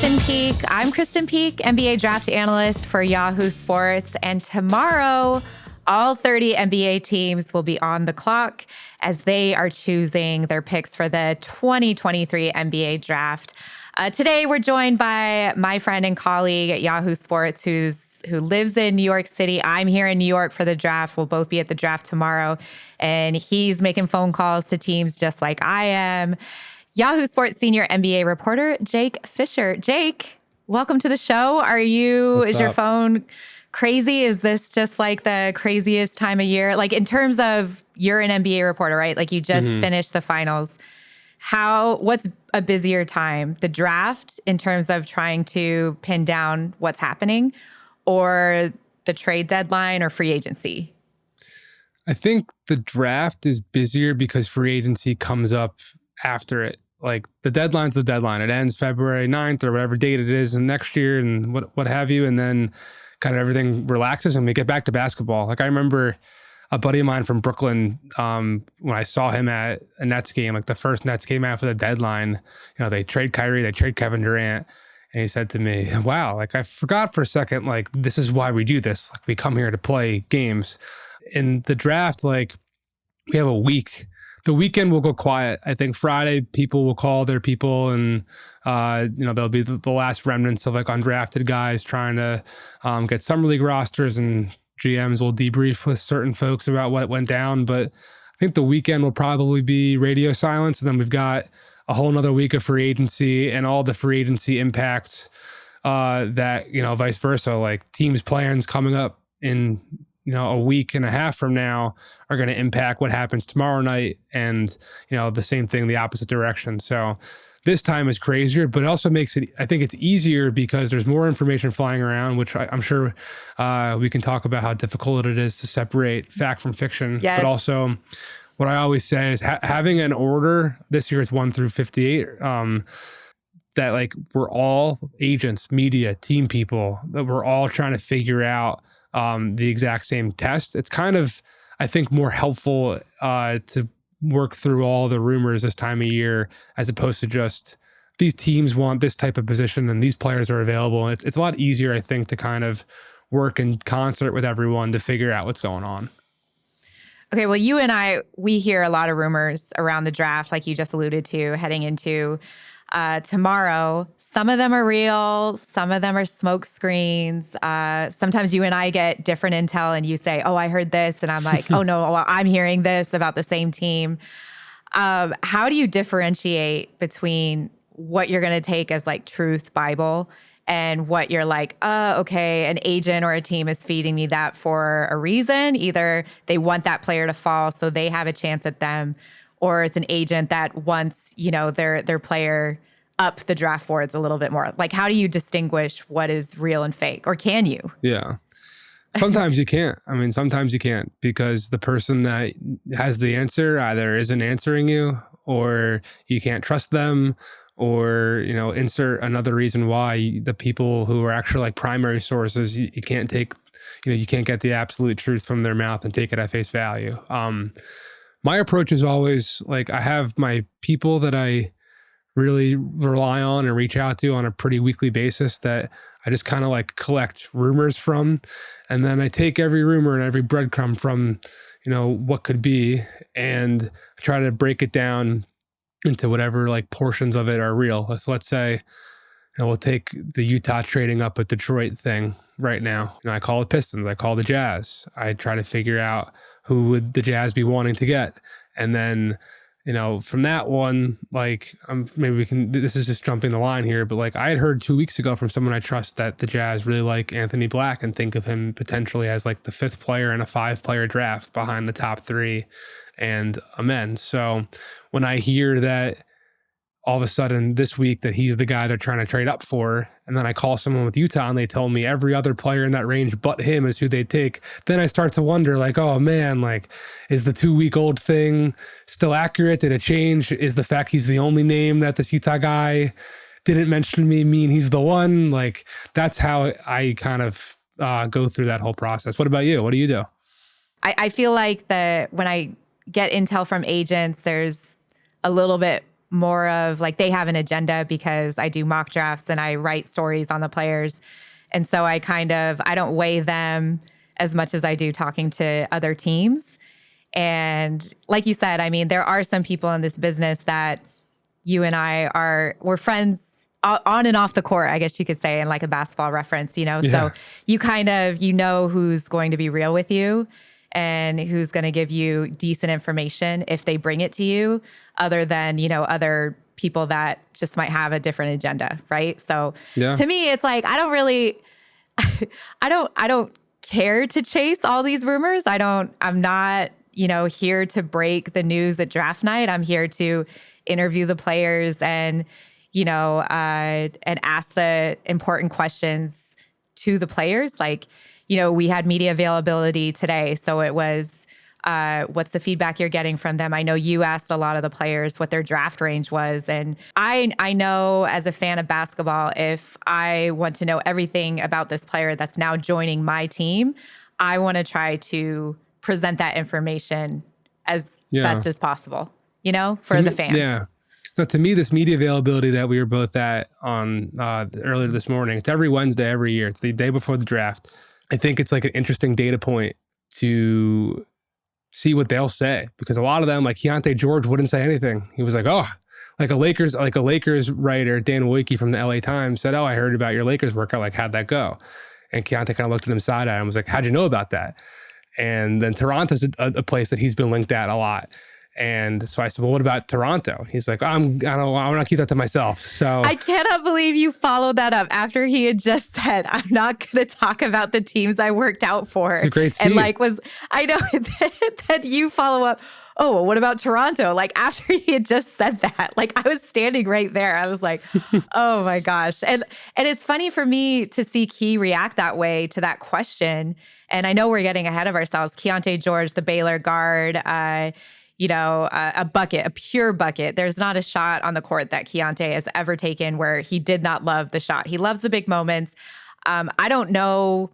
Krysten Peek. I'm Krysten Peek, NBA draft analyst for Yahoo Sports. And tomorrow, all 30 NBA teams will be on the clock as they are choosing their picks for the 2023 NBA draft. Today, we're joined by my friend and colleague at Yahoo Sports who lives in New York City. I'm here in New York for the draft. We'll both be at the draft tomorrow. And he's making phone calls to teams just like I am. Yahoo Sports senior NBA reporter, Jake Fischer. Jake, welcome to the show. Is your phone crazy? Is this just like the craziest time of year? Like in terms of, you're an NBA reporter, right? Like you just finished the finals. What's a busier time? The draft in terms of trying to pin down what's happening, or the trade deadline or free agency? I think the draft is busier because free agency comes up after it. Like the deadline's the deadline. It ends February 9th or whatever date it is in next year and what have you. And then kind of everything relaxes and we get back to basketball. Like I remember a buddy of mine from Brooklyn, when I saw him at a Nets game, like the first Nets game after the deadline, they trade Kyrie, they trade Kevin Durant. And he said to me, wow, like I forgot for a second, like this is why we do this. Like we come here to play games. In the draft, like we have a week. The weekend will go quiet. I think Friday people will call their people and, there'll be the last remnants of like undrafted guys trying to get summer league rosters, and GMs will debrief with certain folks about what went down. But I think the weekend will probably be radio silence. And then we've got a whole nother week of free agency and all the free agency impacts that, vice versa, like teams' plans coming up in a week and a half from now are going to impact what happens tomorrow night, and the same thing the opposite direction. So this time is crazier, but it also makes it, I think it's easier because there's more information flying around, which I'm sure we can talk about how difficult it is to separate fact from fiction. Yes. But also what I always say is having an order, this year it's 1 through 58, that like we're all agents, media, team people, that we're all trying to figure out the exact same test. It's kind of, I think, more helpful to work through all the rumors this time of year, as opposed to just these teams want this type of position and these players are available. It's a lot easier, I think, to kind of work in concert with everyone to figure out what's going on. Okay, well, you and I, we hear a lot of rumors around the draft, like you just alluded to, heading into tomorrow. Some of them are real. Some of them are smoke screens. Sometimes you and I get different intel and you say, oh, I heard this. And I'm like, oh, no, well, I'm hearing this about the same team. How do you differentiate between what you're going to take as like truth Bible and what you're like, okay, an agent or a team is feeding me that for a reason? Either they want that player to fall so they have a chance at them, or it's an agent that wants, their player up the draft boards a little bit more. Like, how do you distinguish what is real and fake? Or can you? Yeah. Sometimes you can't. Sometimes you can't, because the person that has the answer either isn't answering you, or you can't trust them, or, insert another reason why the people who are actually like primary sources, you can't take, you can't get the absolute truth from their mouth and take it at face value. My approach is always like, I have my people that I really rely on and reach out to on a pretty weekly basis that I just kind of like collect rumors from. And then I take every rumor and every breadcrumb from, what could be, and try to break it down into whatever like portions of it are real. Let's say, we'll take the Utah trading up with Detroit thing right now. I call the Pistons, I call the Jazz. I try to figure out who would the Jazz be wanting to get. And then, from that one, like maybe we can, this is just jumping the line here, but like I had heard 2 weeks ago from someone I trust that the Jazz really like Anthony Black and think of him potentially as like the 5th player in a 5-player draft behind the top 3 and Amen. So when I hear that all of a sudden this week that he's the guy they're trying to trade up for, and then I call someone with Utah and they tell me every other player in that range but him is who they take, then I start to wonder like, oh man, like is the 2-week-old thing still accurate? Did it change? Is the fact he's the only name that this Utah guy didn't mention me mean he's the one? Like that's how I kind of go through that whole process. What about you? What do you do? I feel like when I get intel from agents, there's a little bit more of like they have an agenda because I do mock drafts and I write stories on the players. And so I don't weigh them as much as I do talking to other teams. And like you said, I mean, there are some people in this business that you and we're friends on and off the court, I guess you could say, in like a basketball reference, Yeah. So you know who's going to be real with you and who's going to give you decent information if they bring it to you, other than, other people that just might have a different agenda, right? So to me, it's like, I don't really, I don't care to chase all these rumors. I'm not, here to break the news at draft night. I'm here to interview the players and ask the important questions to the players. Like, we had media availability today. So it was, what's the feedback you're getting from them? I know you asked a lot of the players what their draft range was. And I know as a fan of basketball, if I want to know everything about this player that's now joining my team, I want to try to present that information as best as possible, for the fans. Yeah. So to me, this media availability that we were both at on earlier this morning, it's every Wednesday, every year. It's the day before the draft. I think it's like an interesting data point to see what they'll say, because a lot of them, like Keontae George, wouldn't say anything. He was like, "Oh," like a Lakers writer, Dan Wojcicki from the LA Times said, "Oh, I heard about your Lakers workout. Like, how'd that go?" And Keontae kind of looked at him side eye and was like, "How'd you know about that?" And then Toronto's a place that he's been linked at a lot. And so I said, "Well, what about Toronto?" He's like, I want to keep that to myself. So I cannot believe you followed that up after he had just said, "I'm not going to talk about the teams I worked out for." It's a great scene. And I know that you follow up, "Oh, well, what about Toronto?" Like after he had just said that, like I was standing right there. I was like, oh my gosh. And it's funny for me to see Key react that way to that question. And I know we're getting ahead of ourselves. Keontae George, the Baylor guard, a bucket, a pure bucket. There's not a shot on the court that Keontae has ever taken where he did not love the shot. He loves the big moments. I don't know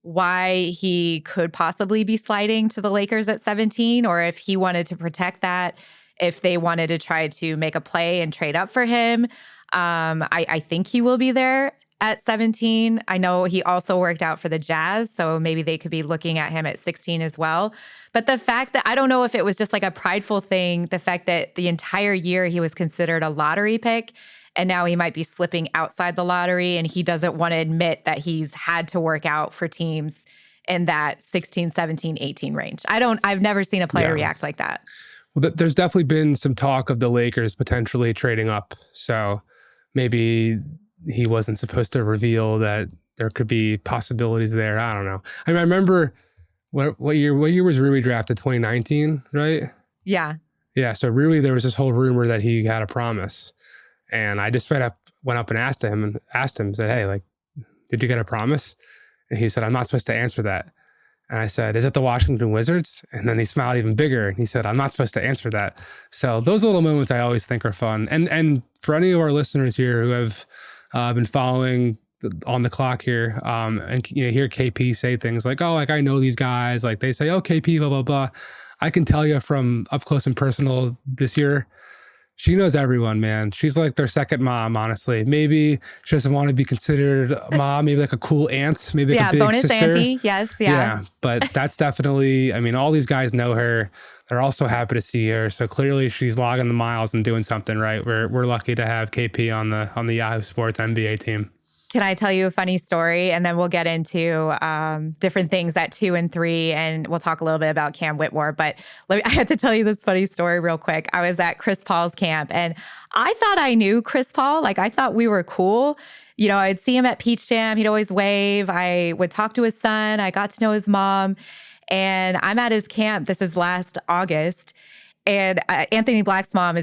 why he could possibly be sliding to the Lakers at 17, or if he wanted to protect that, if they wanted to try to make a play and trade up for him. I think he will be there at 17. I know he also worked out for the Jazz, so maybe they could be looking at him at 16 as well. But the fact that I don't know if it was just like a prideful thing, the fact that the entire year he was considered a lottery pick, and now he might be slipping outside the lottery, and he doesn't want to admit that he's had to work out for teams in that 16, 17, 18 range. I've never seen a player react like that. Well, there's definitely been some talk of the Lakers potentially trading up. So maybe he wasn't supposed to reveal that there could be possibilities there. I don't know. I mean, I remember what year was Rui drafted? 2019, right? Yeah. Yeah. So Rui, there was this whole rumor that he had a promise. And I just straight up went up and asked him, said, "Hey, like, did you get a promise?" And he said, "I'm not supposed to answer that." And I said, "Is it the Washington Wizards?" And then he smiled even bigger and he said, "I'm not supposed to answer that." So those little moments I always think are fun. And for any of our listeners here who have been following on the clock here, and hear KP say things like, "Oh, like I know these guys," like they say, "Oh, KP, blah, blah, blah." I can tell you from up close and personal this year, she knows everyone, man. She's like their second mom, honestly. Maybe she doesn't want to be considered a mom, maybe like a cool aunt, maybe like a big bonus sister. auntie. Yes, yeah. But that's definitely, I mean, all these guys know her. They're also happy to see her. So clearly she's logging the miles and doing something right. We're lucky to have KP on the Yahoo Sports NBA team. Can I tell you a funny story? And then we'll get into different things at 2 and 3, and we'll talk a little bit about Cam Whitmore. But I had to tell you this funny story real quick. I was at Chris Paul's camp, and I thought I knew Chris Paul. Like, I thought we were cool. I'd see him at Peach Jam. He'd always wave. I would talk to his son. I got to know his mom. And I'm at his camp. This is last August. And Anthony Black's mom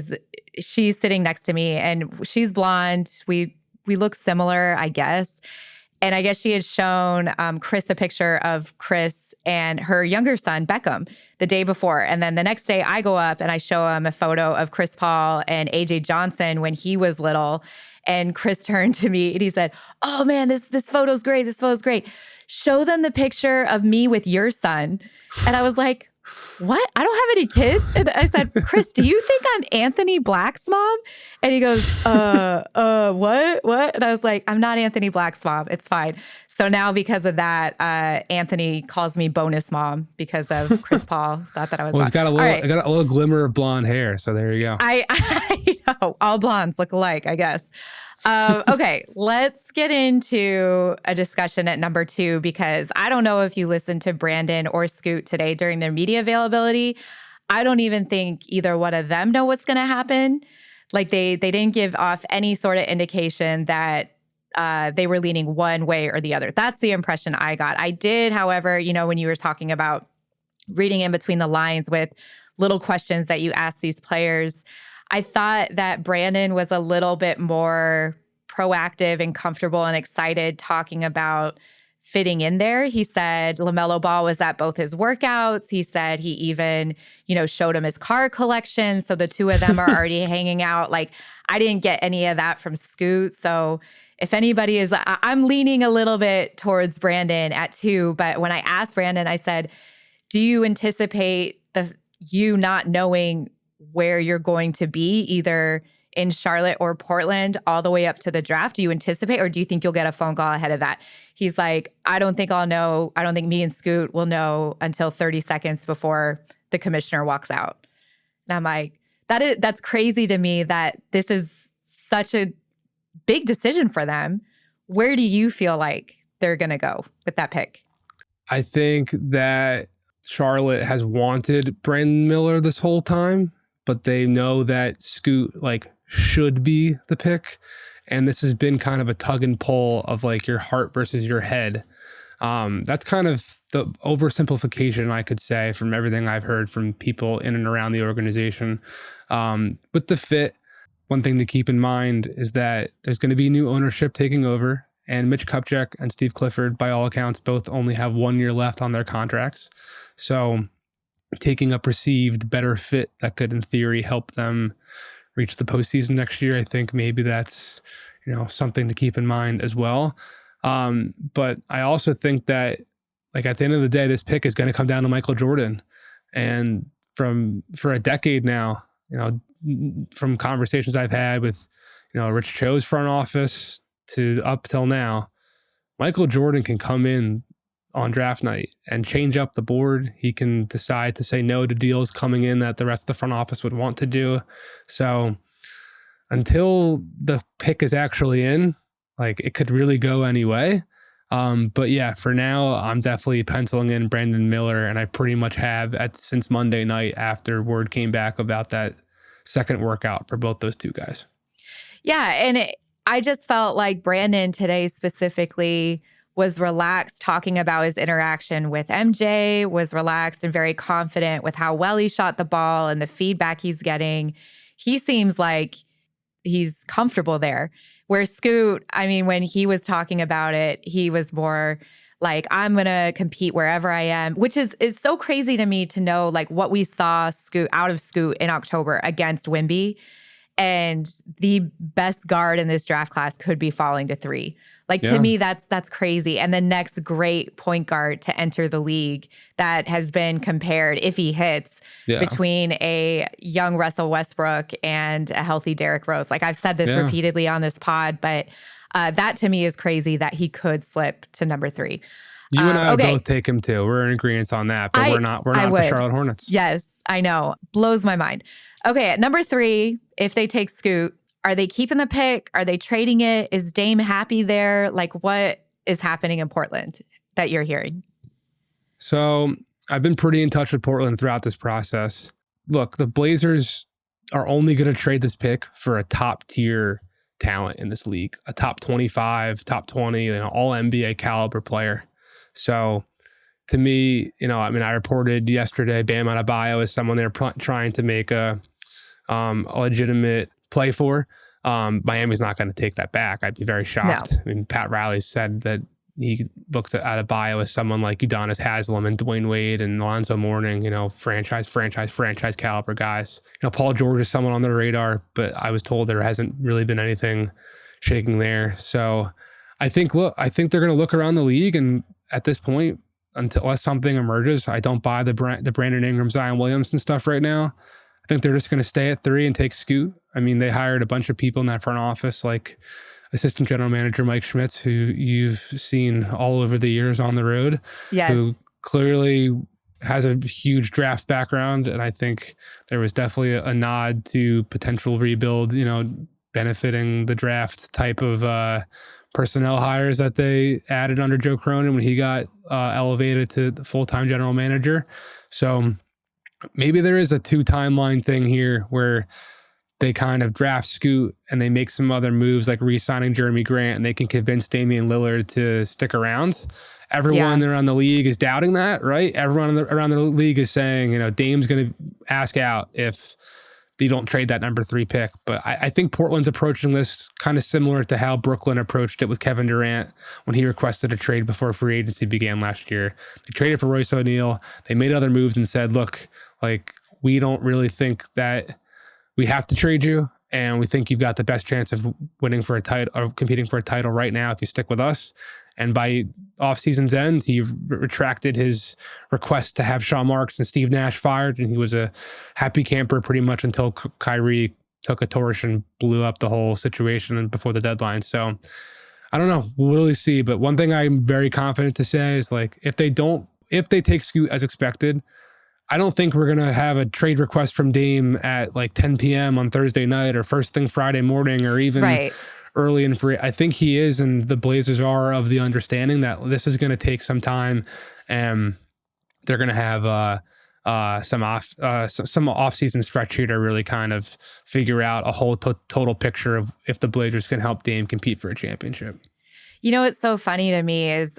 she's sitting next to me, and she's blonde. We look similar, I guess. And I guess she had shown Chris a picture of Chris and her younger son, Beckham, the day before. And then the next day I go up and I show him a photo of Chris Paul and AJ Johnson when he was little. And Chris turned to me and he said, "Oh man, this photo's great. This photo's great. Show them the picture of me with your son." And I was like, what? I don't have any kids. And I said, Chris, do you think I'm Anthony Black's mom? And he goes, what? And I was like, I'm not Anthony Black's mom. It's fine. So now because of that, Anthony calls me bonus mom because of Chris Paul. Thought that I was Well, he's got a little glimmer of blonde hair. So there you go. I know. All blondes look alike, I guess. Okay, let's get into a discussion at number 2, because I don't know if you listened to Brandon or Scoot today during their media availability. I don't even think either one of them know what's going to happen. Like they didn't give off any sort of indication that they were leaning one way or the other. That's the impression I got. I did, however, when you were talking about reading in between the lines with little questions that you asked these players, I thought that Brandon was a little bit more proactive and comfortable and excited talking about fitting in there. He said LaMelo Ball was at both his workouts. He said he even, showed him his car collection. So the two of them are already hanging out. Like, I didn't get any of that from Scoot. So if anybody is, I'm leaning a little bit towards Brandon at 2. But when I asked Brandon, I said, do you anticipate you not knowing where you're going to be, either in Charlotte or Portland, all the way up to the draft? Do you anticipate, or do you think you'll get a phone call ahead of that? He's like, I don't think I'll know. I don't think me and Scoot will know until 30 seconds before the commissioner walks out. And I'm like, that's crazy to me that this is such a big decision for them. Where do you feel like they're going to go with that pick? I think that Charlotte has wanted Brandon Miller this whole time, but they know that Scoot should be the pick. And this has been kind of a tug and pull of your heart versus your head. That's kind of the oversimplification, I could say, from everything I've heard from people in and around the organization. With the fit, one thing to keep in mind is that there's going to be new ownership taking over, and Mitch Kupchak and Steve Clifford, by all accounts, both only have 1 year left on their contracts. So taking a perceived better fit that could, in theory, help them reach the postseason next year, I think maybe that's something to keep in mind as well. But I also think that at the end of the day, this pick is going to come down to Michael Jordan. And for a decade now, from conversations I've had with Rich Cho's front office to up till now, Michael Jordan can come in on draft night and change up the board. He can decide to say no to deals coming in that the rest of the front office would want to do. So until the pick is actually in, it could really go any way. But yeah, for now, I'm definitely penciling in Brandon Miller, and I pretty much have since Monday night after word came back about that second workout for both those two guys. Yeah, and I just felt like Brandon today specifically was relaxed talking about his interaction with MJ, was relaxed and very confident with how well he shot the ball and the feedback he's getting. He seems like he's comfortable there. Where Scoot, when he was talking about it, he was more like, I'm going to compete wherever I am, which is so crazy to me to know what we saw out of Scoot in October against Wemby. And the best guard in this draft class could be falling to 3. To me, that's crazy. And the next great point guard to enter the league that has been compared, if he hits, between a young Russell Westbrook and a healthy Derrick Rose. I've said this repeatedly on this pod, but that to me is crazy that he could slip to number 3. You and I would both take him too. We're in agreement on that, but we're not the Charlotte Hornets. Yes, I know. Blows my mind. Okay, at number 3, if they take Scoot, are they keeping the pick? Are they trading it? Is Dame happy there? What is happening in Portland that you're hearing? So I've been pretty in touch with Portland throughout this process. Look, the Blazers are only going to trade this pick for a top tier talent in this league, a top 25, top 20, all NBA caliber player. So to me, I reported yesterday, Bam Adebayo is someone they're trying to make a legitimate play for. Miami's not going to take that back. I'd be very shocked. No. Pat Riley said that he looks at Adebayo as someone like Udonis Haslem and Dwayne Wade and Alonzo Mourning, franchise caliber guys. Paul George is someone on the radar, but I was told there hasn't really been anything shaking there. So I think they're going to look around the league, and at this point, unless something emerges. I don't buy the Brandon Ingram, Zion Williamson stuff right now. I think they're just going to stay at 3 and take Scoot. I mean, they hired a bunch of people in that front office, like assistant general manager Mike Schmitz, who you've seen all over the years on the road, Yes. who clearly has a huge draft background. And I think there was definitely a nod to potential rebuild, benefiting the draft type of personnel hires that they added under Joe Cronin when he got elevated to the full-time general manager. So maybe there is a 2 timeline thing here where they kind of draft Scoot and they make some other moves like re-signing Jeremy Grant, and they can convince Damian Lillard to stick around. Everyone around the league is doubting that, right? Everyone around the league is saying, Dame's going to ask out if they don't trade that number 3 pick. But I think Portland's approaching this kind of similar to how Brooklyn approached it with Kevin Durant when he requested a trade before free agency began last year. They traded for Royce O'Neal. They made other moves and said, look, like, we don't really think that we have to trade you, and we think you've got the best chance of winning for a title or competing for a title right now if you stick with us. And by offseason's end, he retracted his request to have Sean Marks and Steve Nash fired, and he was a happy camper pretty much until Kyrie took a torch and blew up the whole situation before the deadline. So I don't know. We'll really see. But one thing I'm very confident to say is, like, if they take Scoot as expected, I don't think we're going to have a trade request from Dame at like 10 p.m. on Thursday night or first thing Friday morning or even early in free. I think he is, and the Blazers are of the understanding that this is going to take some time, and they're going to have some off-season stretch here to really kind of figure out a whole total picture of if the Blazers can help Dame compete for a championship. What's so funny to me is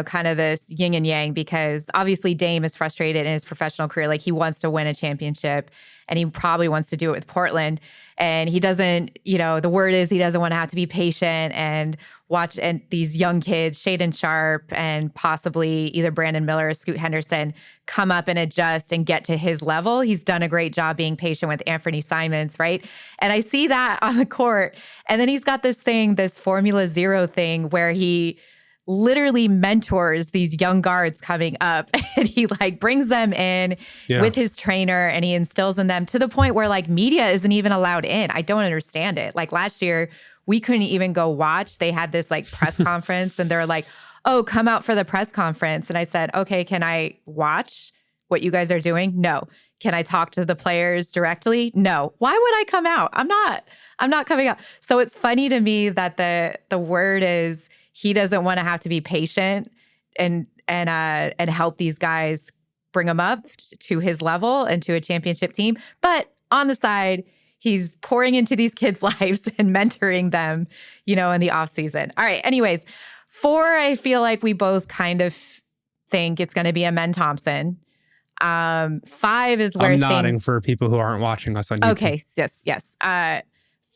kind of this yin and yang, because obviously Dame is frustrated in his professional career. Like, he wants to win a championship, and he probably wants to do it with Portland. And he doesn't, the word is he doesn't want to have to be patient and watch these young kids, Shaedon Sharpe and possibly either Brandon Miller or Scoot Henderson, come up and adjust and get to his level. He's done a great job being patient with Anthony Simons, right? And I see that on the court. And then he's got this Formula Zero thing where he literally mentors these young guards coming up, and he like brings them in with his trainer, and he instills in them to the point where like media isn't even allowed in. I don't understand it. Like last year, we couldn't even go watch. They had this like press conference, and they're like, oh, come out for the press conference. And I said, okay, can I watch what you guys are doing? No. Can I talk to the players directly? No. Why would I come out? I'm not coming out. So it's funny to me that the word is he doesn't want to have to be patient and help these guys bring them up to his level and to a championship team. But on the side, he's pouring into these kids' lives and mentoring them, in the offseason. All right. Anyways, 4, I feel like we both kind of think it's going to be Amen Thompson. 5 is where I'm nodding for people who aren't watching us on YouTube. Okay. Yes.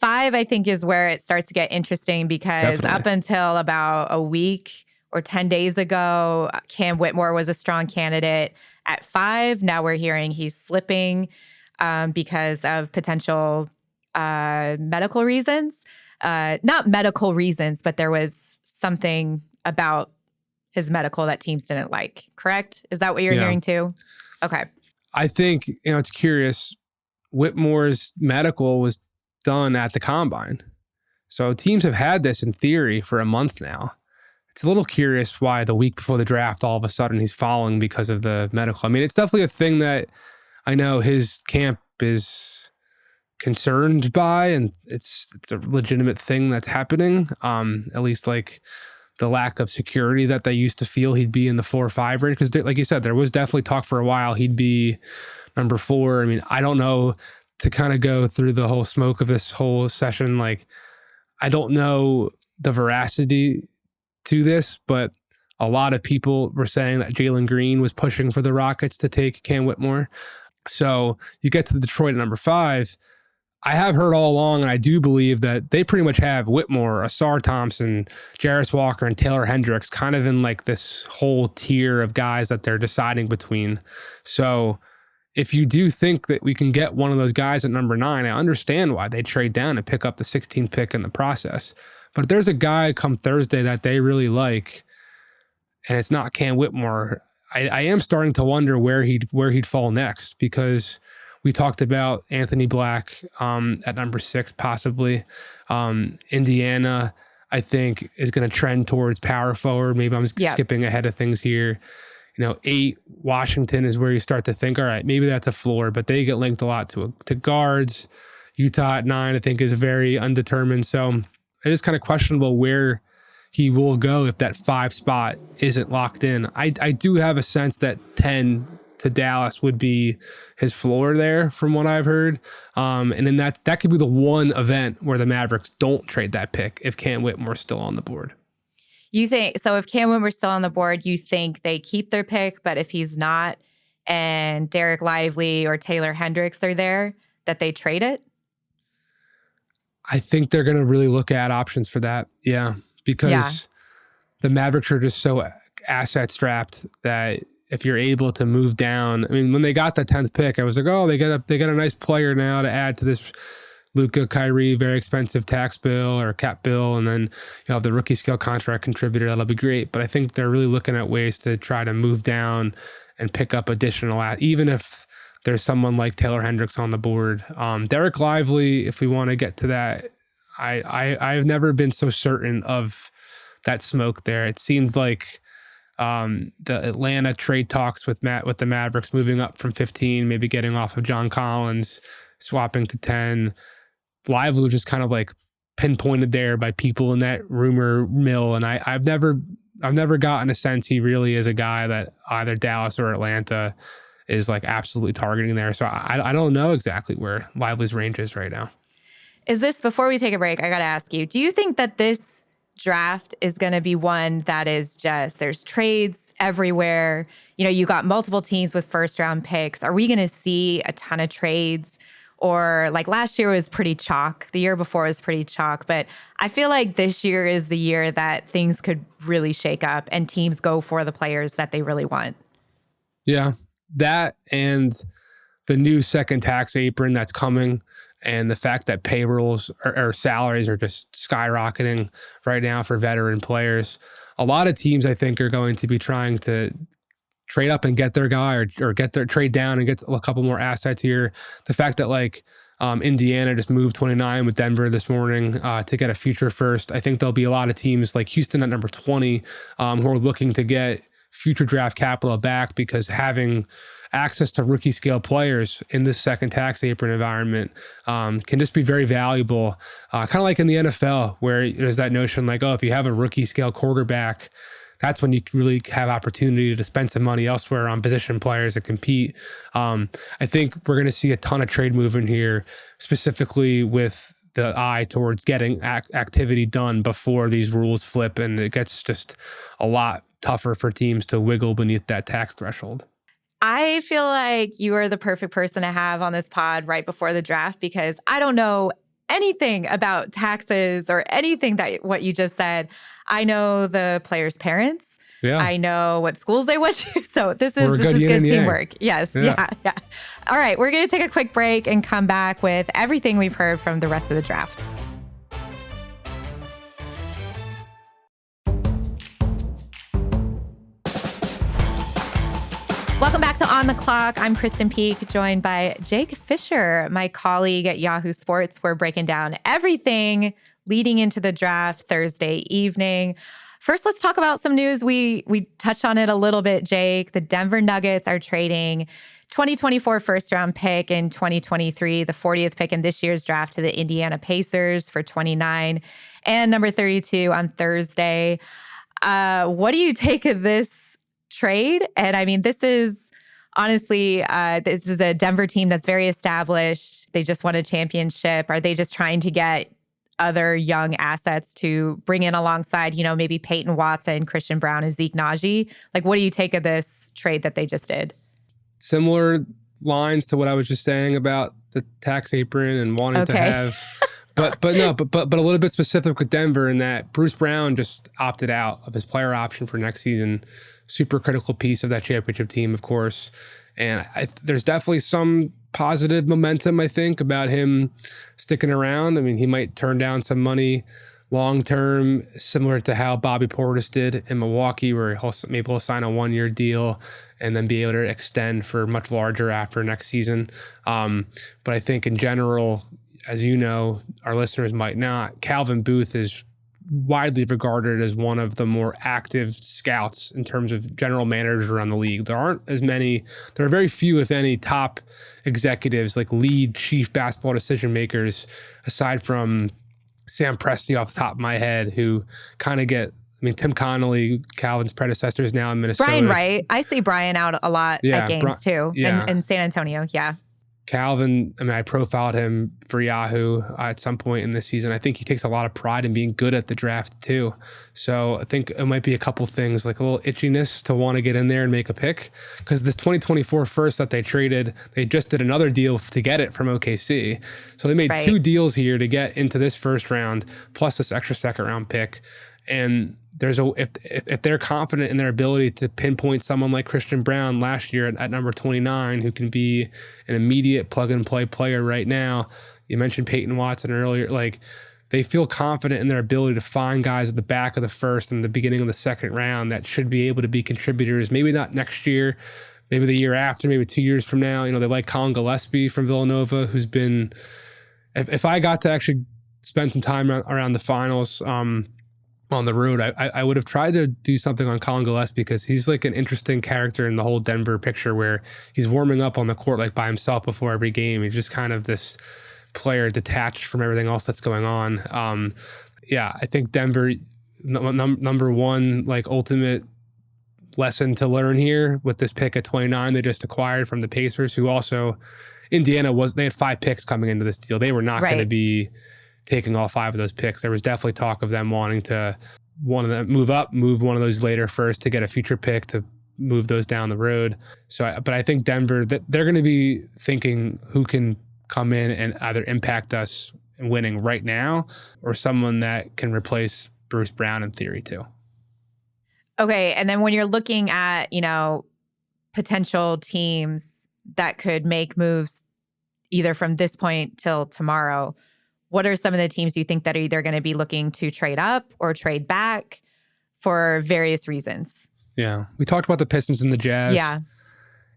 5, I think, is where it starts to get interesting, because up until about a week or 10 days ago, Cam Whitmore was a strong candidate at 5. Now we're hearing he's slipping because of potential medical reasons. Not medical reasons, but there was something about his medical that teams didn't like, correct? Is that what you're hearing too? Okay. I think, it's curious. Whitmore's medical was done at the combine. So teams have had this in theory for a month now. It's a little curious why the week before the draft, all of a sudden he's falling because of the medical. I mean, it's definitely a thing that I know his camp is concerned by, and it's a legitimate thing that's happening. At least like the lack of security that they used to feel he'd be in the 4 or 5 range. Because like you said, there was definitely talk for a while he'd be number 4. I mean, I don't know, to kind of go through the whole smoke of this whole session, like, I don't know the veracity to this, but a lot of people were saying that Jalen Green was pushing for the Rockets to take Cam Whitmore. So you get to Detroit at number 5. I have heard all along, and I do believe that they pretty much have Whitmore, Asar Thompson, Jarris Walker, and Taylor Hendricks kind of in like this whole tier of guys that they're deciding between. So if you do think that we can get one of those guys at number 9, I understand why they trade down and pick up the 16th pick in the process. But if there's a guy come Thursday that they really like, and it's not Cam Whitmore, I am starting to wonder where he'd fall next, because we talked about Anthony Black at number 6, possibly. Indiana, I think, is going to trend towards power forward. Maybe I'm skipping ahead of things here. 8, Washington is where you start to think, all right, maybe that's a floor, but they get linked a lot to guards. Utah at 9, I think, is very undetermined. So it is kind of questionable where he will go if that 5 spot isn't locked in. I do have a sense that 10 to Dallas would be his floor there, from what I've heard. And then that could be the one event where the Mavericks don't trade that pick if Cam Whitmore's still on the board. You think, so if Cam Whitmore's still on the board, you think they keep their pick, but if he's not and Derek Lively or Taylor Hendricks are there, that they trade it? I think they're going to really look at options for that. Yeah. Because the Mavericks are just so asset strapped that if you're able to move down, I mean, when they got the 10th pick, I was like, oh, they got a nice player now to add to this Luka, Kyrie, very expensive tax bill or cap bill, and then the rookie scale contract contributor, that'll be great. But I think they're really looking at ways to try to move down and pick up additional, even if there's someone like Taylor Hendricks on the board. Derek Lively, if we want to get to that, I've never been so certain of that smoke there. It seemed like the Atlanta trade talks with the Mavericks moving up from 15, maybe getting off of John Collins, swapping to 10. Lively was just kind of like pinpointed there by people in that rumor mill, and I've never gotten a sense he really is a guy that either Dallas or Atlanta is like absolutely targeting there. So I don't know exactly where Lively's range is right now. Is this, before we take a break, I got to ask you, do you think that this draft is going to be one that is just, there's trades everywhere? You got multiple teams with first round picks. Are we going to see a ton of trades? Or like last year was pretty chalk. The year before was pretty chalk. But I feel like this year is the year that things could really shake up and teams go for the players that they really want. Yeah, that and the new second tax apron that's coming, and the fact that payrolls or salaries are just skyrocketing right now for veteran players. A lot of teams, I think, are going to be trying to trade up and get their guy or get their trade down and get a couple more assets here. The fact that Indiana just moved 29 with Denver this morning to get a future first. I think there'll be a lot of teams like Houston at number 20 who are looking to get future draft capital back, because having access to rookie scale players in this second tax apron environment can just be very valuable. Kind of like in the NFL, where there's that notion like, oh, if you have a rookie scale quarterback, that's when you really have opportunity to spend some money elsewhere on position players that compete. I think we're going to see a ton of trade movement here, specifically with the eye towards getting activity done before these rules flip, and it gets just a lot tougher for teams to wiggle beneath that tax threshold. I feel like you are the perfect person to have on this pod right before the draft, because I don't know anything about taxes or anything that what you just said. I know the players' parents. Yeah. I know what schools they went to. So this is good teamwork. Yes. Yeah. All right. We're going to take a quick break and come back with everything we've heard from the rest of the draft. Welcome back to On the Clock. I'm Krysten Peek, joined by Jake Fischer, my colleague at Yahoo Sports. We're breaking down everything leading into the draft Thursday evening. First, let's talk about some news. We touched on it a little bit, Jake. The Denver Nuggets are trading 2024 first-round pick in 2023, the 40th pick in this year's draft, to the Indiana Pacers for 29 and number 32 on Thursday. What do you take of this trade? And I mean, this is honestly, this is a Denver team that's very established. They just won a championship. Are they just trying to get other young assets to bring in alongside, maybe Peyton Watson, Christian Brown, and Zeke Naji? Like, what do you take of this trade that they just did? Similar lines to what I was just saying about the tax apron and wanting to have, but a little bit specific with Denver in that Bruce Brown just opted out of his player option for next season. Super critical piece of that championship team, of course. And there's definitely some positive momentum, I think, about him sticking around. I mean, he might turn down some money long term, similar to how Bobby Portis did in Milwaukee, where maybe he'll sign a 1-year deal and then be able to extend for much larger after next season. But I think in general, as you know, our listeners might not, Calvin Booth is widely regarded as one of the more active scouts in terms of general managers around the league. There are very few, if any, top executives, like lead chief basketball decision makers, aside from Sam Presti off the top of my head, who kind of Tim Connolly, Calvin's predecessor, is now in Minnesota. Brian Wright. I see Brian out a lot at games too in San Antonio. Yeah. Calvin, I profiled him for Yahoo at some point in this season. I think he takes a lot of pride in being good at the draft too. So I think it might be a couple things, like a little itchiness to want to get in there and make a pick. Because this 2024 first that they traded, they just did another deal to get it from OKC. So they made 2 deals here to get into this first round, plus this extra second round pick. And if they're confident in their ability to pinpoint someone like Christian Braun last year at number 29, who can be an immediate plug and play player right now. You mentioned Peyton Watson earlier. Like, they feel confident in their ability to find guys at the back of the first and the beginning of the second round that should be able to be contributors. Maybe not next year, maybe the year after, maybe 2 years from now. They like Colin Gillespie from Villanova, who's been. If I got to actually spend some time around the finals, on the road, I would have tried to do something on Colin Gillespie, because he's like an interesting character in the whole Denver picture, where he's warming up on the court like by himself before every game. He's just kind of this player detached from everything else that's going on. I think Denver, number one, like ultimate lesson to learn here with this pick at 29 they just acquired from the Pacers, who also, Indiana they had 5 picks coming into this deal. They were not going to be taking all 5 of those picks. There was definitely talk of them wanting to move one of those later first to get a future pick to move those down the road. But I think Denver, they're going to be thinking who can come in and either impact us in winning right now, or someone that can replace Bruce Brown in theory too. Okay. And then when you're looking at, potential teams that could make moves either from this point till tomorrow, what are some of the teams you think that are either going to be looking to trade up or trade back for various reasons? Yeah. We talked about the Pistons and the Jazz. Yeah.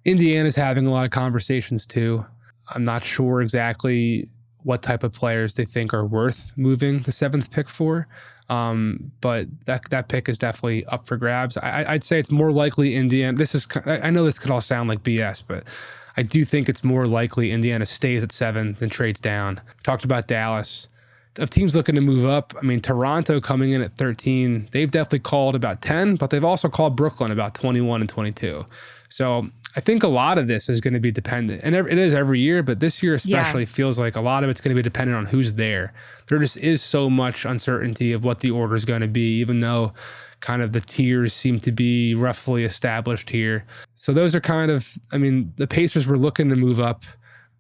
Indiana's having a lot of conversations too. I'm not sure exactly what type of players they think are worth moving the 7th pick for. But that pick is definitely up for grabs. I'd say it's more likely Indiana. I know this could all sound like BS, but I do think it's more likely Indiana stays at 7 than trades down. Talked about Dallas. Of teams looking to move up, Toronto coming in at 13, they've definitely called about 10, but they've also called Brooklyn about 21 and 22. So I think a lot of this is going to be dependent, and it is every year, but this year especially feels like a lot of it's going to be dependent on who's there. There just is so much uncertainty of what the order is going to be, even though kind of the tiers seem to be roughly established here. So those are kind of, the Pacers were looking to move up,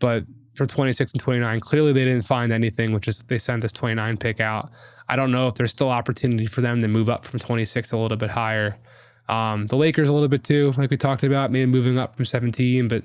but for 26 and 29, clearly they didn't find anything, which is they sent this 29 pick out. I don't know if there's still opportunity for them to move up from 26 a little bit higher. The Lakers a little bit too, like we talked about, maybe moving up from 17, but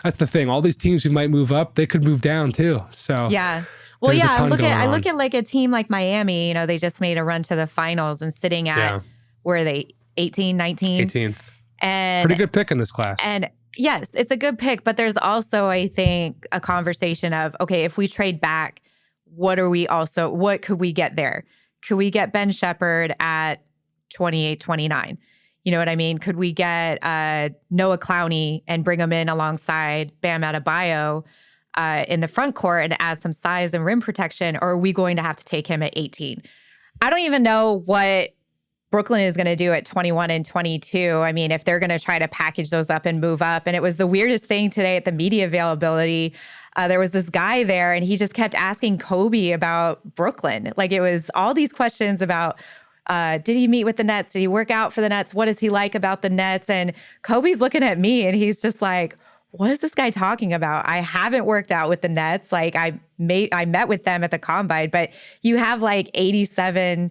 that's the thing. All these teams who might move up, they could move down too. So yeah. Well, yeah, I look at like a team like Miami, they just made a run to the finals and sitting at, where are they, 18, 19? 18th. And pretty good pick in this class. And yes, it's a good pick, but there's also, I think, a conversation of, okay, if we trade back, what could we get there? Could we get Ben Shepherd at 28, 29? You know what I mean? Could we get Noah Clowney and bring him in alongside Bam Adebayo in the front court and add some size and rim protection? Or are we going to have to take him at 18? I don't even know what Brooklyn is going to do at 21 and 22. If they're going to try to package those up and move up. And it was the weirdest thing today at the media availability. There was this guy there and he just kept asking Kobe about Brooklyn. Like, it was all these questions about, did he meet with the Nets? Did he work out for the Nets? What does he like about the Nets? And Kobe's looking at me and he's just like, what is this guy talking about? I haven't worked out with the Nets. Like, I met with them at the Combine, but you have like 87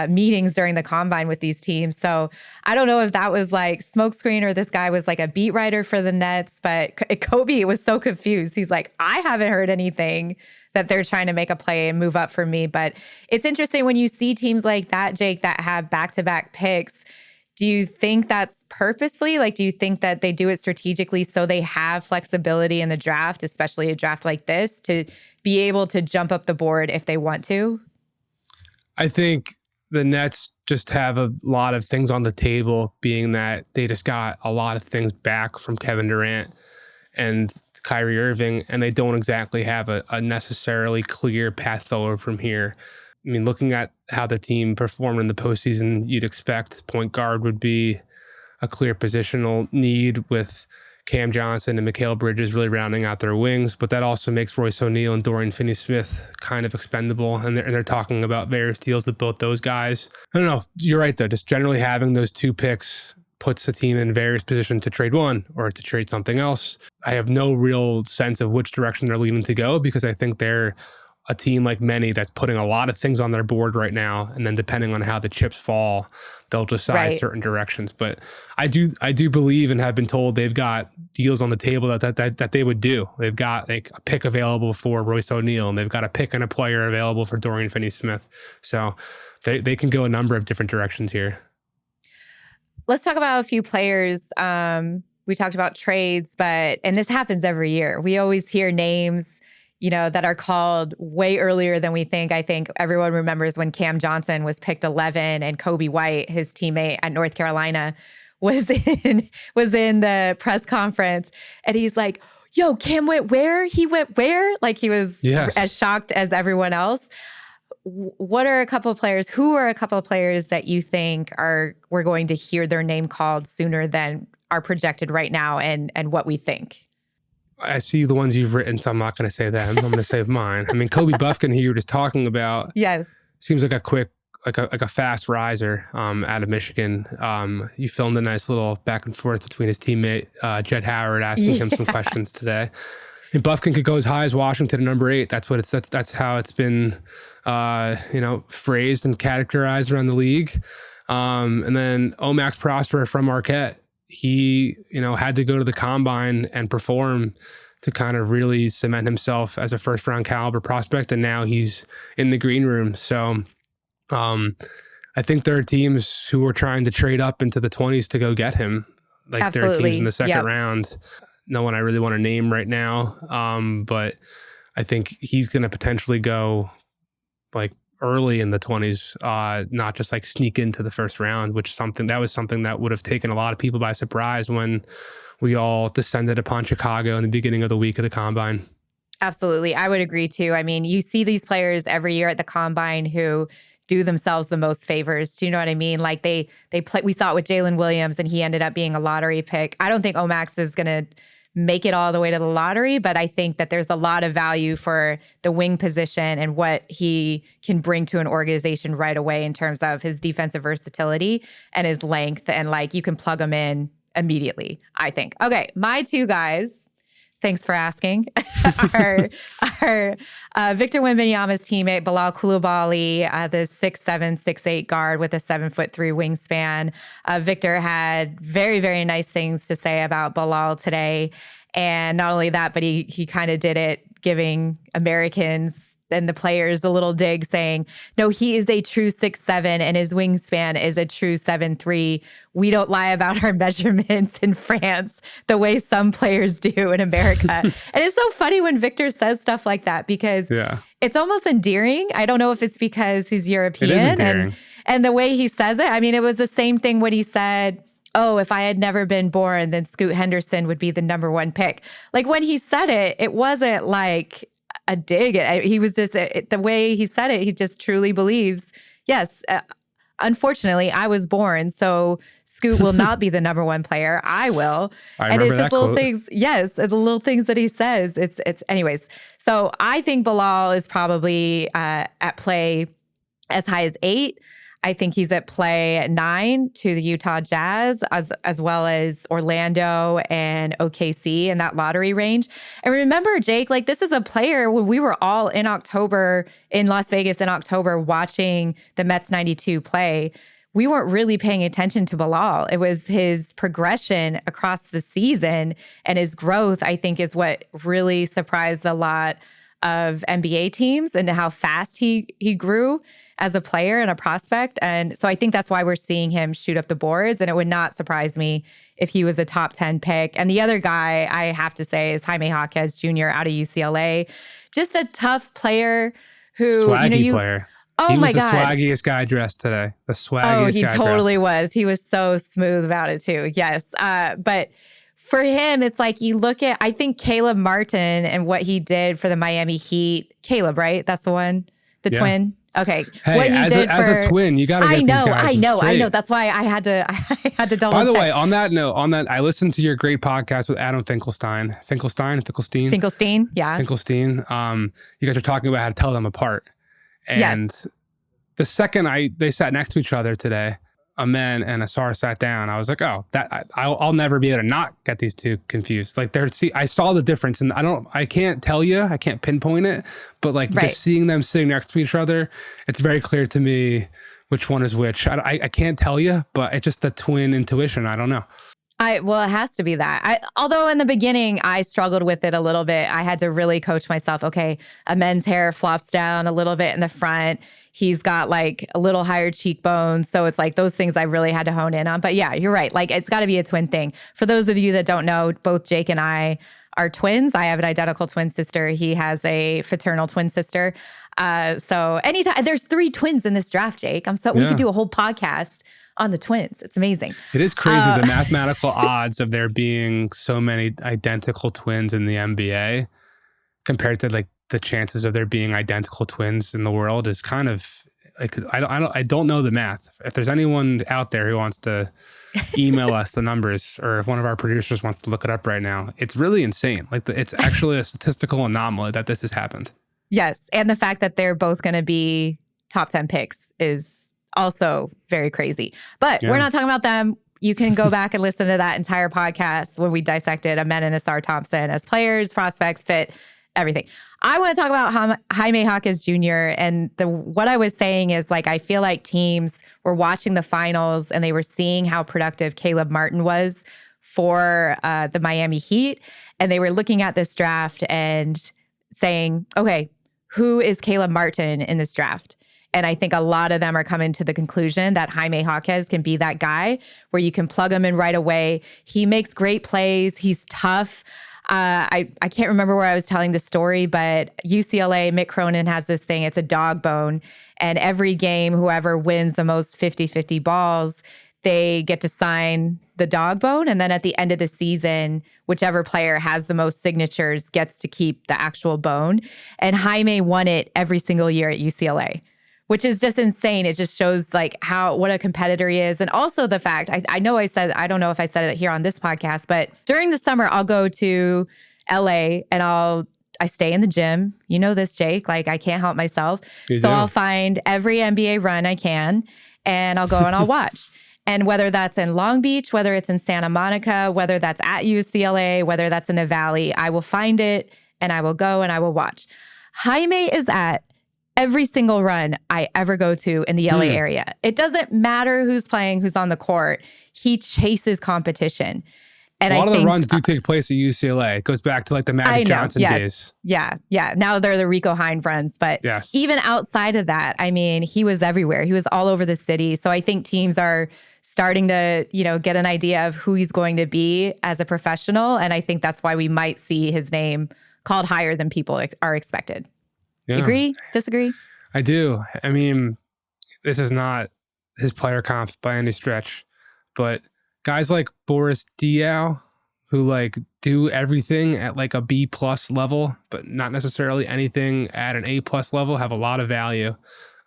meetings during the Combine with these teams. So I don't know if that was like smokescreen or this guy was like a beat writer for the Nets, but Kobe was so confused. He's like, I haven't heard anything that they're trying to make a play and move up for me. But it's interesting when you see teams like that, Jake, that have back-to-back picks. Do you think that's purposely? Like, do you think that they do it strategically so they have flexibility in the draft, especially a draft like this, to be able to jump up the board if they want to? I think the Nets just have a lot of things on the table, being that they just got a lot of things back from Kevin Durant and Kyrie Irving, and they don't exactly have a necessarily clear path forward from here. I mean, looking at how the team performed in the postseason, you'd expect point guard would be a clear positional need, with Cam Johnson and Mikal Bridges really rounding out their wings. But that also makes Royce O'Neal and Dorian Finney-Smith kind of expendable. And they're talking about various deals with both those guys. I don't know. You're right, though. Just generally having those two picks puts the team in various positions to trade one or to trade something else. I have no real sense of which direction they're leaning to go, because I think they're a team like many that's putting a lot of things on their board right now, and then depending on how the chips fall, they'll decide certain directions. But I do believe and have been told they've got deals on the table that they would do. They've got like a pick available for Royce O'Neal, and they've got a pick and a player available for Dorian Finney-Smith. So they can go a number of different directions here. Let's talk about a few players. We talked about trades, and this happens every year. We always hear names, that are called way earlier than we think. I think everyone remembers when Cam Johnson was picked 11 and Kobe White, his teammate at North Carolina, was in the press conference, and he's like, yo, Cam went where? He went where? Like, he was as shocked as everyone else. Who are a couple of players that you think we're going to hear their name called sooner than are projected right now, and what we think? I see the ones you've written, so I'm not going to say them. I'm going to say mine. I mean, Kobe Buffkin, who you were just talking about, seems like a quick, like a fast riser out of Michigan. You filmed a nice little back and forth between his teammate Jed Howard, asking him some questions today. And Buffkin could go as high as Washington at number 8. That's how it's been, phrased and categorized around the league. And then Omax Prosper from Marquette. He, had to go to the combine and perform to kind of really cement himself as a first round caliber prospect. And now he's in the green room. So I think there are teams who are trying to trade up into the 20s to go get him. Like, Absolutely. There are teams in the second round. No one I really want to name right now. But I think he's going to potentially go like early in the 20s, not just like sneak into the first round, which was something that would have taken a lot of people by surprise when we all descended upon Chicago in the beginning of the week of the combine. Absolutely. I would agree too. I mean, you see these players every year at the combine who do themselves the most favors. Do you know what I mean? Like they play. We saw it with Jalen Williams, and he ended up being a lottery pick. I don't think Omax is going to make it all the way to the lottery, but I think that there's a lot of value for the wing position and what he can bring to an organization right away in terms of his defensive versatility and his length. And like, you can plug him in immediately, I think. Okay, my two guys, thanks for asking, are Victor Wembanyama's teammate, Bilal Coulibaly, the 6'7", 6'8" guard with a 7'3" wingspan. Victor had very, very nice things to say about Bilal today. And not only that, but he kind of did it giving Americans and the players a little dig, saying, no, he is a true 6'7", and his wingspan is a true 7'3". We don't lie about our measurements in France the way some players do in America. And it's so funny when Victor says stuff like that, because it's almost endearing. I don't know if it's because he's European. It is endearing. And the way he says it, I mean, it was the same thing when he said, oh, if I had never been born, then Scoot Henderson would be the number 1 pick. Like, when he said it, it wasn't like a dig. He was just, the way he said it, he just truly believes, yes, unfortunately, I was born, so Scoot will not be the number 1 player. I will. And it's just little things. Yes, the little things that he says. It's anyways. So I think Bilal is probably at play as high as 8. I think he's at play at 9 to the Utah Jazz, as well as Orlando and OKC in that lottery range. And remember, Jake, like, this is a player when we were all in Las Vegas in October watching the Mets 92 play, we weren't really paying attention to Bilal. It was his progression across the season and his growth, I think, is what really surprised a lot of NBA teams and how fast he grew as a player and a prospect. And so I think that's why we're seeing him shoot up the boards. And it would not surprise me if he was a top 10 pick. And the other guy I have to say is Jaime Jaquez Jr. out of UCLA. Just a tough player who, swaggy player. Oh he my was God. the swaggiest guy dressed today. The swaggiest guy Oh, he totally dressed. was. He was so smooth about it too. Yes. But for him, it's like you look at, I think Caleb Martin and what he did for the Miami Heat. Caleb, right? That's the one? The twin? Okay. Hey, what he as a twin, you got to get these guys I know. straight. That's why I had to double check. By the way, on that note, I listened to your great podcast with Adam Finkelstein. Finkelstein? Yeah. Finkelstein. You guys are talking about how to tell them apart. And the second they sat next to each other today, Amen and Asar sat down, I was like, oh, I'll never be able to not get these two confused. Like I saw the difference, and I can't tell you, I can't pinpoint it, but just seeing them sitting next to each other, it's very clear to me which one is which. I can't tell you, but it's just the twin intuition. I don't know. Well, it has to be that. Although in the beginning, I struggled with it a little bit. I had to really coach myself. Okay, Amen's hair flops down a little bit in the front. He's got like a little higher cheekbones. So it's like those things I really had to hone in on. But yeah, you're right. Like it's got to be a twin thing. For those of you that don't know, both Jake and I are twins. I have an identical twin sister. He has a fraternal twin sister. So anytime, there's 3 twins in this draft, Jake. We could do a whole podcast on the twins. It's amazing. It is crazy the mathematical odds of there being so many identical twins in the NBA compared to like the chances of there being identical twins in the world is kind of like I don't know the math. If there's anyone out there who wants to email us the numbers, or if one of our producers wants to look it up right now, it's really insane. Like it's actually a statistical anomaly that this has happened. Yes, and the fact that they're both going to be top 10 picks is also very crazy. But we're not talking about them. You can go back and listen to that entire podcast when we dissected Amen and Asar Thompson as players, prospects, fit, everything. I want to talk about Jaime Jaquez Jr. And what I was saying is like, I feel like teams were watching the finals and they were seeing how productive Caleb Martin was for the Miami Heat. And they were looking at this draft and saying, okay, who is Caleb Martin in this draft? And I think a lot of them are coming to the conclusion that Jaime Jaquez can be that guy where you can plug him in right away. He makes great plays. He's tough. I can't remember where I was telling the story, but UCLA, Mick Cronin has this thing. It's a dog bone. And every game, whoever wins the most 50-50 balls, they get to sign the dog bone. And then at the end of the season, whichever player has the most signatures gets to keep the actual bone. And Jaime won it every single year at UCLA, which is just insane. It just shows like what a competitor he is. And also the fact, I know I don't know if I said it here on this podcast, but during the summer, I'll go to LA and I stay in the gym. You know this, Jake, like I can't help myself. I'll find every NBA run I can and I'll go and I'll watch. And whether that's in Long Beach, whether it's in Santa Monica, whether that's at UCLA, whether that's in the Valley, I will find it and I will go and I will watch. Jaime is at every single run I ever go to in the LA area. It doesn't matter who's playing, who's on the court. He chases competition. And a lot of the runs do take place at UCLA. It goes back to like the Magic Johnson days. Yeah. Now they're the Rico Hine runs. But even outside of that, I mean, he was everywhere. He was all over the city. So I think teams are starting to, get an idea of who he's going to be as a professional. And I think that's why we might see his name called higher than people are expected. Yeah. Agree? Disagree? I do. I mean, this is not his player comp by any stretch, but guys like Boris Diaw, who like do everything at like a B+ level, but not necessarily anything at an A+ level, have a lot of value.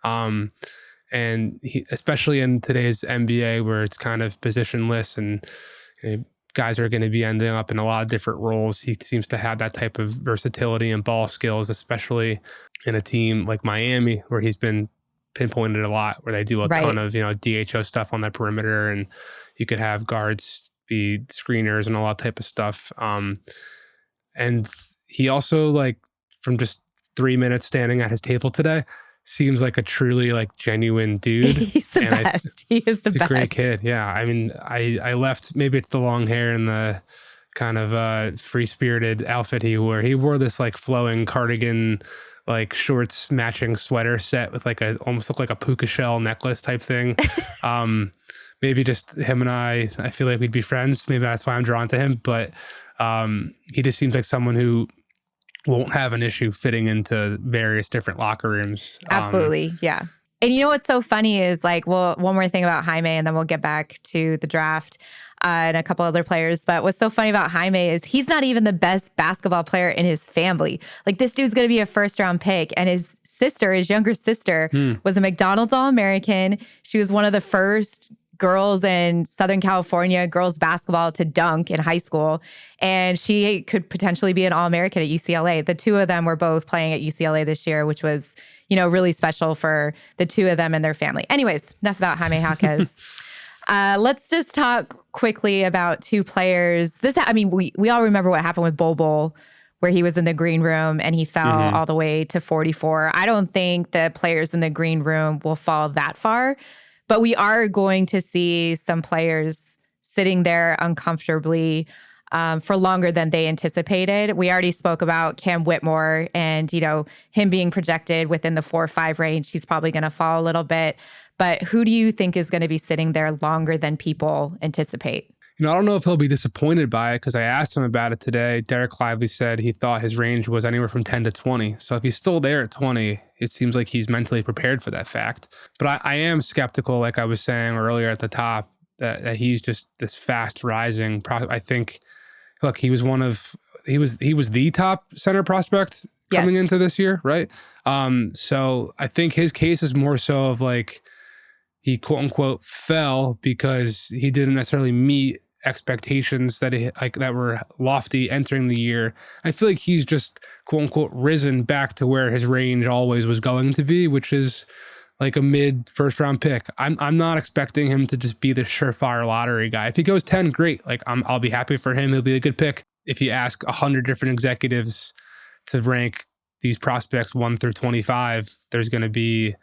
And especially in today's NBA where it's kind of positionless and guys are going to be ending up in a lot of different roles. He seems to have that type of versatility and ball skills, especially in a team like Miami, where he's been pinpointed a lot, where they do a ton of, DHO stuff on the perimeter, and you could have guards be screeners and all that type of stuff. And he also, like, from just 3 minutes standing at his table today, seems like a truly like genuine dude. He's the best. He is the best. He's a great kid. Yeah. I mean, I left, maybe it's the long hair and the kind of free-spirited outfit he wore. He wore this like flowing cardigan, like shorts matching sweater set with like almost looked like a puka shell necklace type thing. Maybe just him and I feel like we'd be friends. Maybe that's why I'm drawn to him. But he just seems like someone who won't have an issue fitting into various different locker rooms. Absolutely. Yeah. And you know what's so funny is like, well, one more thing about Jaime, and then we'll get back to the draft and a couple other players. But what's so funny about Jaime is he's not even the best basketball player in his family. Like, this dude's going to be a first-round pick, and his younger sister, was a McDonald's All-American. She was one of the first girls in Southern California, girls basketball, to dunk in high school. And she could potentially be an All-American at UCLA. The two of them were both playing at UCLA this year, which was, really special for the two of them and their family. Anyways, enough about Jaime Jaquez. Let's just talk quickly about two players. We all remember what happened with Bol, where he was in the green room and he fell all the way to 44. I don't think the players in the green room will fall that far, but we are going to see some players sitting there uncomfortably for longer than they anticipated. We already spoke about Cam Whitmore and, him being projected within the 4 or 5 range. He's probably going to fall a little bit. But who do you think is going to be sitting there longer than people anticipate? I don't know if he'll be disappointed by it, because I asked him about it today. Derek Lively said he thought his range was anywhere from 10 to 20. So if he's still there at 20, it seems like he's mentally prepared for that fact. But I am skeptical, like I was saying earlier at the top, that he's just this fast rising. I think, look, he was the top center prospect coming into this year, right? So I think his case is more so of like, he quote unquote fell because he didn't necessarily meet expectations that were lofty entering the year. I feel like he's just quote unquote risen back to where his range always was going to be, which is like a mid first round pick. I'm not expecting him to just be the surefire lottery guy. If he goes 10, great. Like I'll be happy for him. He'll be a good pick. If you ask 100 different executives to rank these prospects 1 through 25, there's going to be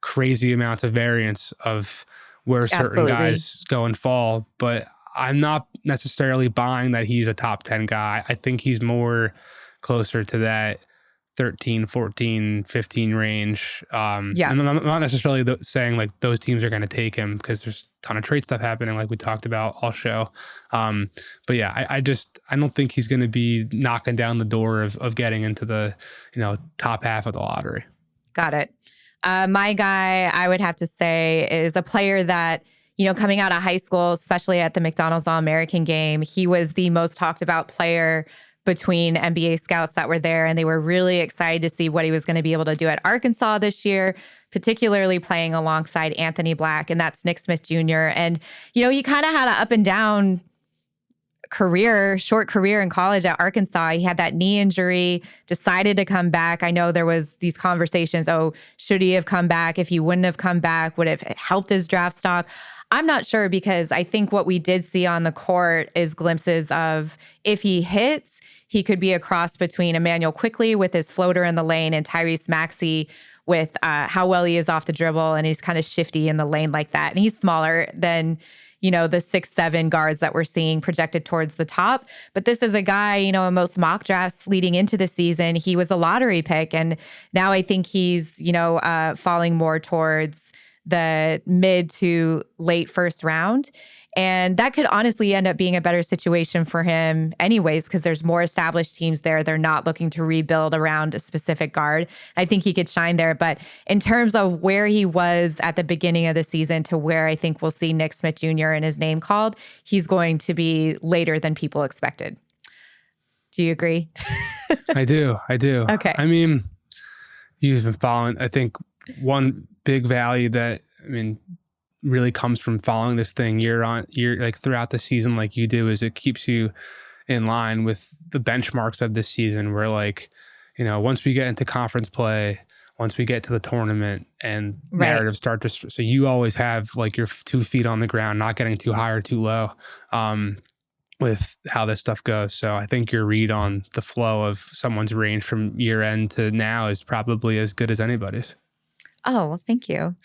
crazy amounts of variance of where certain guys go and fall. But I'm not necessarily buying that he's a top 10 guy. I think he's more closer to that 13, 14, 15 range. And I'm not necessarily saying like those teams are going to take him, because there's a ton of trade stuff happening like we talked about all show. But yeah, I don't think he's going to be knocking down the door of getting into the, top half of the lottery. Got it. My guy, I would have to say, is a player that, coming out of high school, especially at the McDonald's All-American game, he was the most talked about player between NBA scouts that were there. And they were really excited to see what he was going to be able to do at Arkansas this year, particularly playing alongside Anthony Black. And that's Nick Smith Jr. And, he kind of had an up and down short career in college at Arkansas. He had that knee injury, decided to come back. I know there was these conversations, should he have come back? If he wouldn't have come back, would it have helped his draft stock? I'm not sure, because I think what we did see on the court is glimpses of, if he hits, he could be a cross between Emmanuel Quickley with his floater in the lane and Tyrese Maxey with how well he is off the dribble, and he's kind of shifty in the lane like that. And he's smaller than, the 6'7" guards that we're seeing projected towards the top. But this is a guy, in most mock drafts leading into the season, he was a lottery pick. And now I think he's, falling more towards the mid to late first round. And that could honestly end up being a better situation for him anyways, because there's more established teams there. They're not looking to rebuild around a specific guard. I think he could shine there. But in terms of where he was at the beginning of the season to where I think we'll see Nick Smith Jr. and his name called, he's going to be later than people expected. Do you agree? I do. Okay. I mean, you've been following, I think one big value that, really comes from following this thing year on year, like throughout the season, like you do, is it keeps you in line with the benchmarks of this season, where like, once we get into conference play, once we get to the tournament and narratives start to, so you always have like your 2 feet on the ground, not getting too high or too low with how this stuff goes. So I think your read on the flow of someone's range from year end to now is probably as good as anybody's. Oh, well, thank you.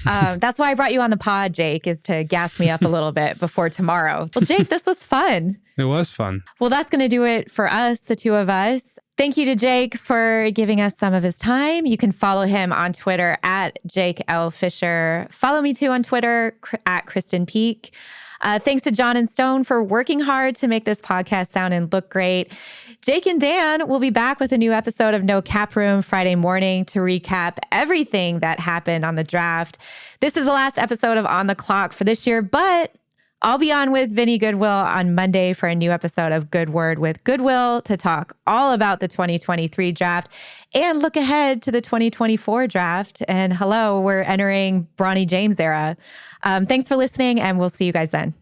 That's why I brought you on the pod, Jake, is to gas me up a little bit before tomorrow. Well, Jake, this was fun. It was fun. Well, that's going to do it for us, the two of us. Thank you to Jake for giving us some of his time. You can follow him on Twitter at Jake L. Fischer. Follow me too on Twitter at Krysten Peek. Thanks to John and Stone for working hard to make this podcast sound and look great. Jake and Dan will be back with a new episode of No Cap Room Friday morning to recap everything that happened on the draft. This is the last episode of On the Clock for this year, but I'll be on with Vinny Goodwill on Monday for a new episode of Good Word with Goodwill to talk all about the 2023 draft and look ahead to the 2024 draft. And hello, we're entering Bronny James era. Thanks for listening, and we'll see you guys then.